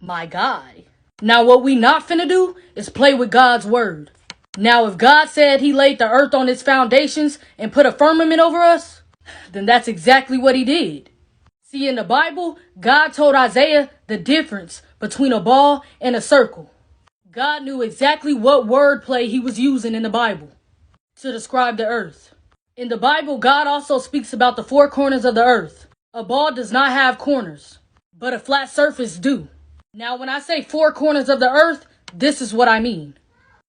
My guy. Now what we not finna do is play with God's word. Now if God said he laid the earth on its foundations and put a firmament over us, then that's exactly what he did. See, in the Bible, God told Isaiah the difference between a ball and a circle. God knew exactly what wordplay he was using in the Bible to describe the earth. In the Bible, God also speaks about the four corners of the earth. A ball does not have corners, but a flat surface do. Now, when I say four corners of the earth, this is what I mean.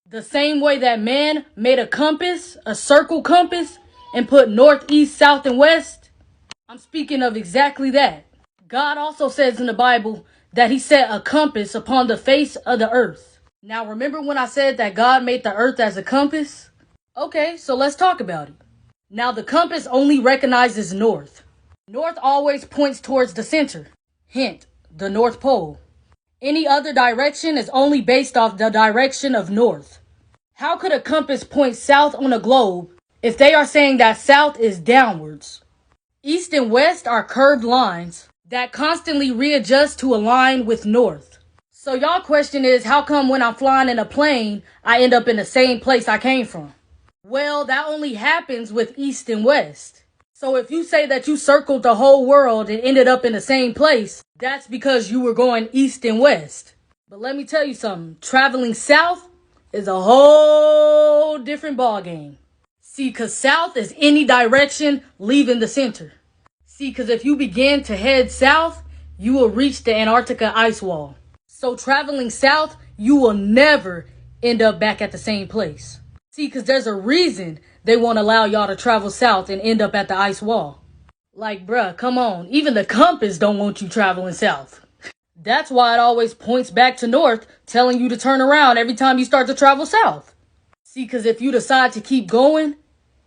The same way that man made a compass, a circle compass, and put north, east, south, and west, I'm speaking of exactly that. God also says in the Bible that he set a compass upon the face of the earth. Now, remember when I said that God made the earth as a compass? Okay, so let's talk about it. Now, the compass only recognizes north. North always points towards the center. Hint, the North Pole. Any other direction is only based off the direction of north. How could a compass point south on a globe if they are saying that south is downwards? East and west are curved lines that constantly readjust to align with north. So y'all question is, how come when I'm flying in a plane, I end up in the same place I came from? Well, that only happens with east and west. So if you say that you circled the whole world and ended up in the same place, that's because you were going east and west. But let me tell you something, traveling south is a whole different ballgame. See, because south is any direction leaving the center. See, because if you begin to head south, you will reach the Antarctica ice wall. So traveling south, you will never end up back at the same place. See, because there's a reason they won't allow y'all to travel south and end up at the ice wall. Like, bruh, come on. Even the compass don't want you traveling south. That's why it always points back to north, telling you to turn around every time you start to travel south. See, because if you decide to keep going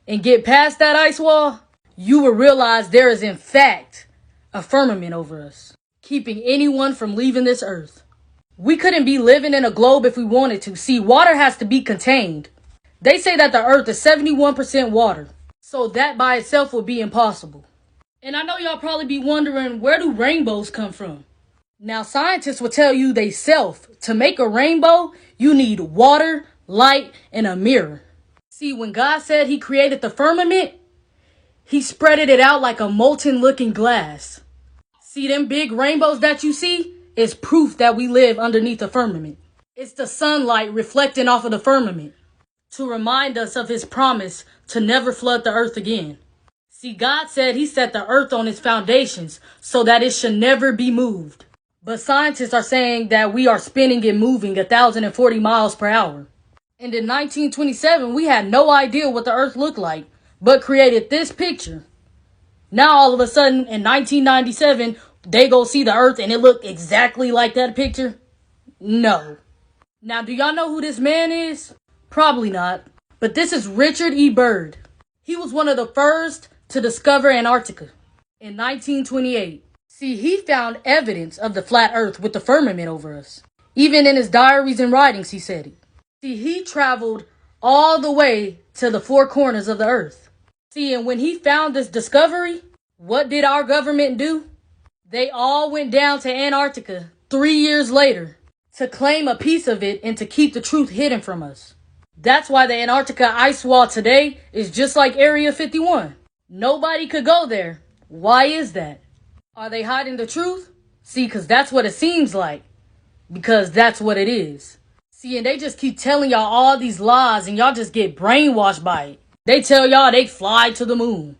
and get past that ice wall, you will realize there is in fact a firmament over us, keeping anyone from leaving this earth. We couldn't be living in a globe if we wanted to. See, water has to be contained. They say that the earth is 71% water, so that by itself would be impossible. And I know y'all probably be wondering, where do rainbows come from? Now, scientists will tell you they self, to make a rainbow, you need water, light, and a mirror. See, when God said he created the firmament, he spreaded it out like a molten looking glass. See, them big rainbows that you see is proof that we live underneath the firmament. It's the sunlight reflecting off of the firmament to remind us of his promise to never flood the earth again. See, God said he set the earth on its foundations so that it should never be moved. But scientists are saying that we are spinning and moving 1,040 miles per hour. And in 1927, we had no idea what the earth looked like, but created this picture. Now, all of a sudden, in 1997, they go see the earth and it looked exactly like that picture? No. Now, do y'all know who this man is? Probably not. But this is Richard E. Byrd. He was one of the first to discover Antarctica in 1928. See, he found evidence of the flat earth with the firmament over us. Even in his diaries and writings, he said it. See, he traveled all the way to the four corners of the earth. See, and when he found this discovery, what did our government do? They all went down to Antarctica 3 years later to claim a piece of it and to keep the truth hidden from us. That's why the Antarctica ice wall today is just like Area 51. Nobody could go there. Why is that? Are they hiding the truth? See, because that's what it seems like. Because that's what it is. See, and they just keep telling y'all all these lies and y'all just get brainwashed by it. They tell y'all they fly to the moon.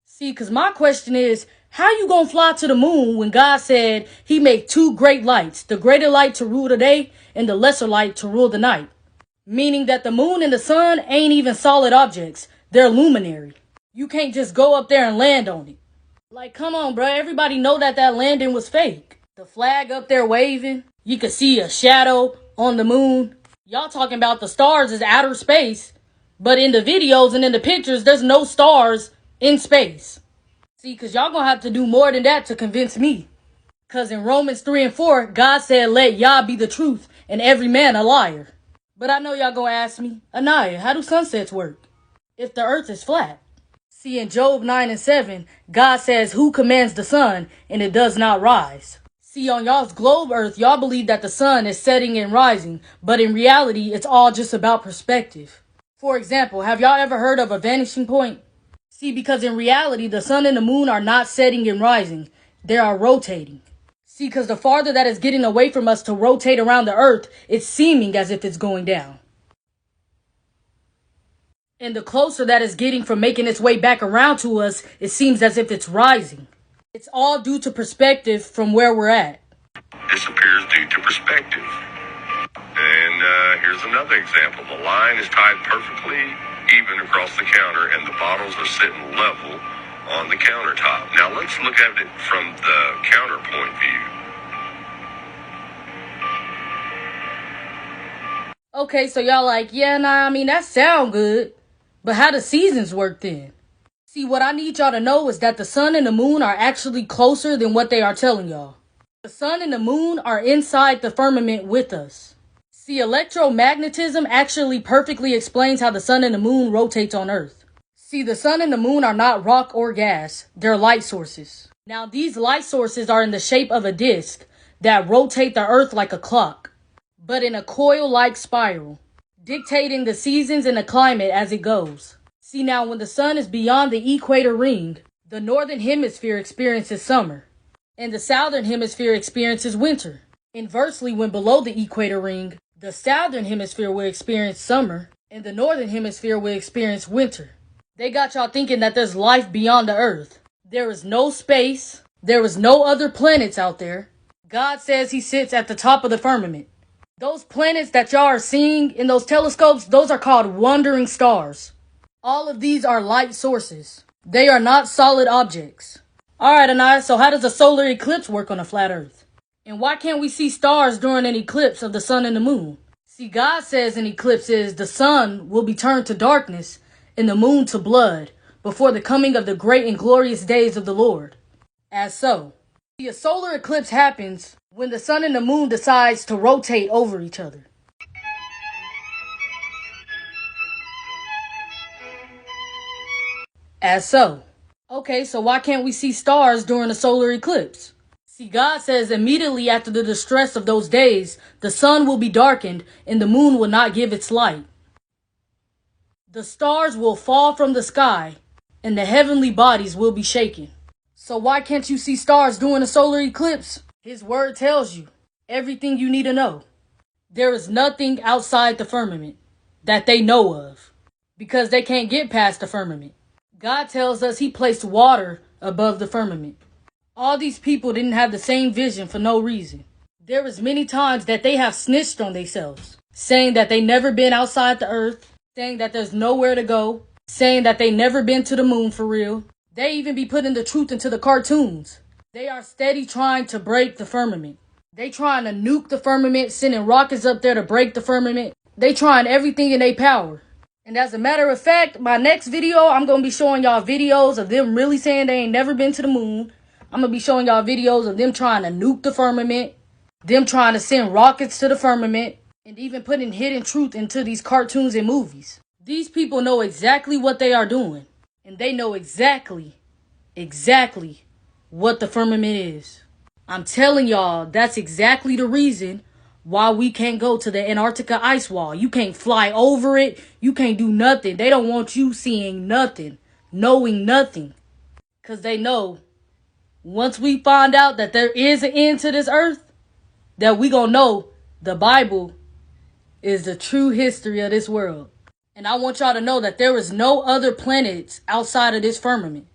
See, because my question is, how you gonna fly to the moon when God said he made two great lights, the greater light to rule the day and the lesser light to rule the night? Meaning that the moon and the sun ain't even solid objects. They're luminary. You can't just go up there and land on it. Like, come on, bro. Everybody know that landing was fake. The flag up there waving. You could see a shadow on the moon. Y'all talking about the stars is outer space. But in the videos and in the pictures, there's no stars in space. See, because y'all gonna have to do more than that to convince me. Because in Romans 3 and 4, God said, let Yah be the truth and every man a liar. But I know y'all gonna ask me, Anaya, how do sunsets work if the earth is flat? See, in Job 9 and 7, God says, who commands the sun and it does not rise? See, See, on y'all's globe Earth, y'all believe that the sun is setting and rising, but in reality, it's all just about perspective. For example, have y'all ever heard of a vanishing point? See, because in reality, the sun and the moon are not setting and rising. They are rotating. See, because the farther that is getting away from us to rotate around the earth, it's seeming as if it's going down. And the closer that is getting from making its way back around to us, it seems as if it's rising. It's all due to perspective from where we're at. This appears due to perspective. And here's another example. The line is tied perfectly even across the counter, and the bottles are sitting level on the countertop. Now let's look at it from the counterpoint view. Okay, so y'all like, yeah, nah, I mean, that sound good. But how do seasons work then? See, what I need y'all to know is that the sun and the moon are actually closer than what they are telling y'all. The sun and the moon are inside the firmament with us. See, electromagnetism actually perfectly explains how the sun and the moon rotates on Earth. See, the sun and the moon are not rock or gas. They're light sources. Now, these light sources are in the shape of a disc that rotate the Earth like a clock, but in a coil-like spiral, dictating the seasons and the climate as it goes. See, now when the sun is beyond the equator ring, the northern hemisphere experiences summer, and the southern hemisphere experiences winter. Inversely, when below the equator ring, the southern hemisphere will experience summer, and the northern hemisphere will experience winter. They got y'all thinking that there's life beyond the earth. There is no space. There is no other planets out there. God says he sits at the top of the firmament. Those planets that y'all are seeing in those telescopes, those are called wandering stars. All of these are light sources. They are not solid objects. Alright, Anai, so how does a solar eclipse work on a flat earth? And why can't we see stars during an eclipse of the sun and the moon? See, God says in eclipses the sun will be turned to darkness and the moon to blood before the coming of the great and glorious days of the Lord. As so, see, a solar eclipse happens when the sun and the moon decides to rotate over each other. As so. Okay, so why can't we see stars during a solar eclipse? See, God says immediately after the distress of those days, the sun will be darkened and the moon will not give its light. The stars will fall from the sky and the heavenly bodies will be shaken. So why can't you see stars during a solar eclipse? His word tells you everything you need to know. There is nothing outside the firmament that they know of because they can't get past the firmament. God tells us he placed water above the firmament. All these people didn't have the same vision for no reason. There is many times that they have snitched on themselves, saying that they never been outside the earth, saying that there's nowhere to go, saying that they never been to the moon for real. They even be putting the truth into the cartoons. They are steady trying to break the firmament. They trying to nuke the firmament, sending rockets up there to break the firmament. They trying everything in their power. And as a matter of fact, my next video, I'm going to be showing y'all videos of them really saying they ain't never been to the moon. I'm going to be showing y'all videos of them trying to nuke the firmament, them trying to send rockets to the firmament, and even putting hidden truth into these cartoons and movies. These people know exactly what they are doing, and they know exactly what the firmament is. I'm telling y'all, that's exactly the reason why we can't go to the Antarctica ice wall. You can't fly over it. You can't do nothing. They don't want you seeing nothing, knowing nothing. Because they know once we find out that there is an end to this earth, that we gonna know the Bible is the true history of this world. And I want y'all to know that there is no other planets outside of this firmament.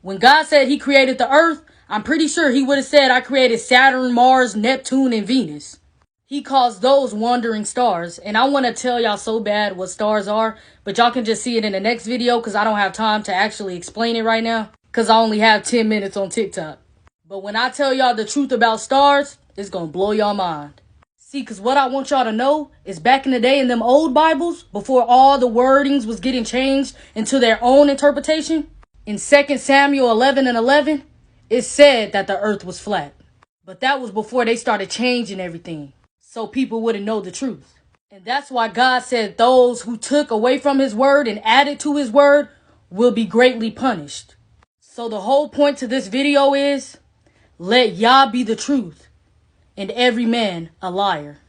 When God said he created the earth, I'm pretty sure he would have said I created Saturn, Mars, Neptune, and Venus. He calls those wandering stars. And I want to tell y'all so bad what stars are, but y'all can just see it in the next video because I don't have time to actually explain it right now because I only have 10 minutes on TikTok. But when I tell y'all the truth about stars, it's going to blow y'all mind. See, because what I want y'all to know is back in the day in them old Bibles, before all the wordings was getting changed into their own interpretation, in 2 Samuel 11:11, it said that the earth was flat. But that was before they started changing everything, so people wouldn't know the truth. And that's why God said those who took away from his word and added to his word will be greatly punished. So the whole point to this video is Let Yah be the truth, and every man a liar.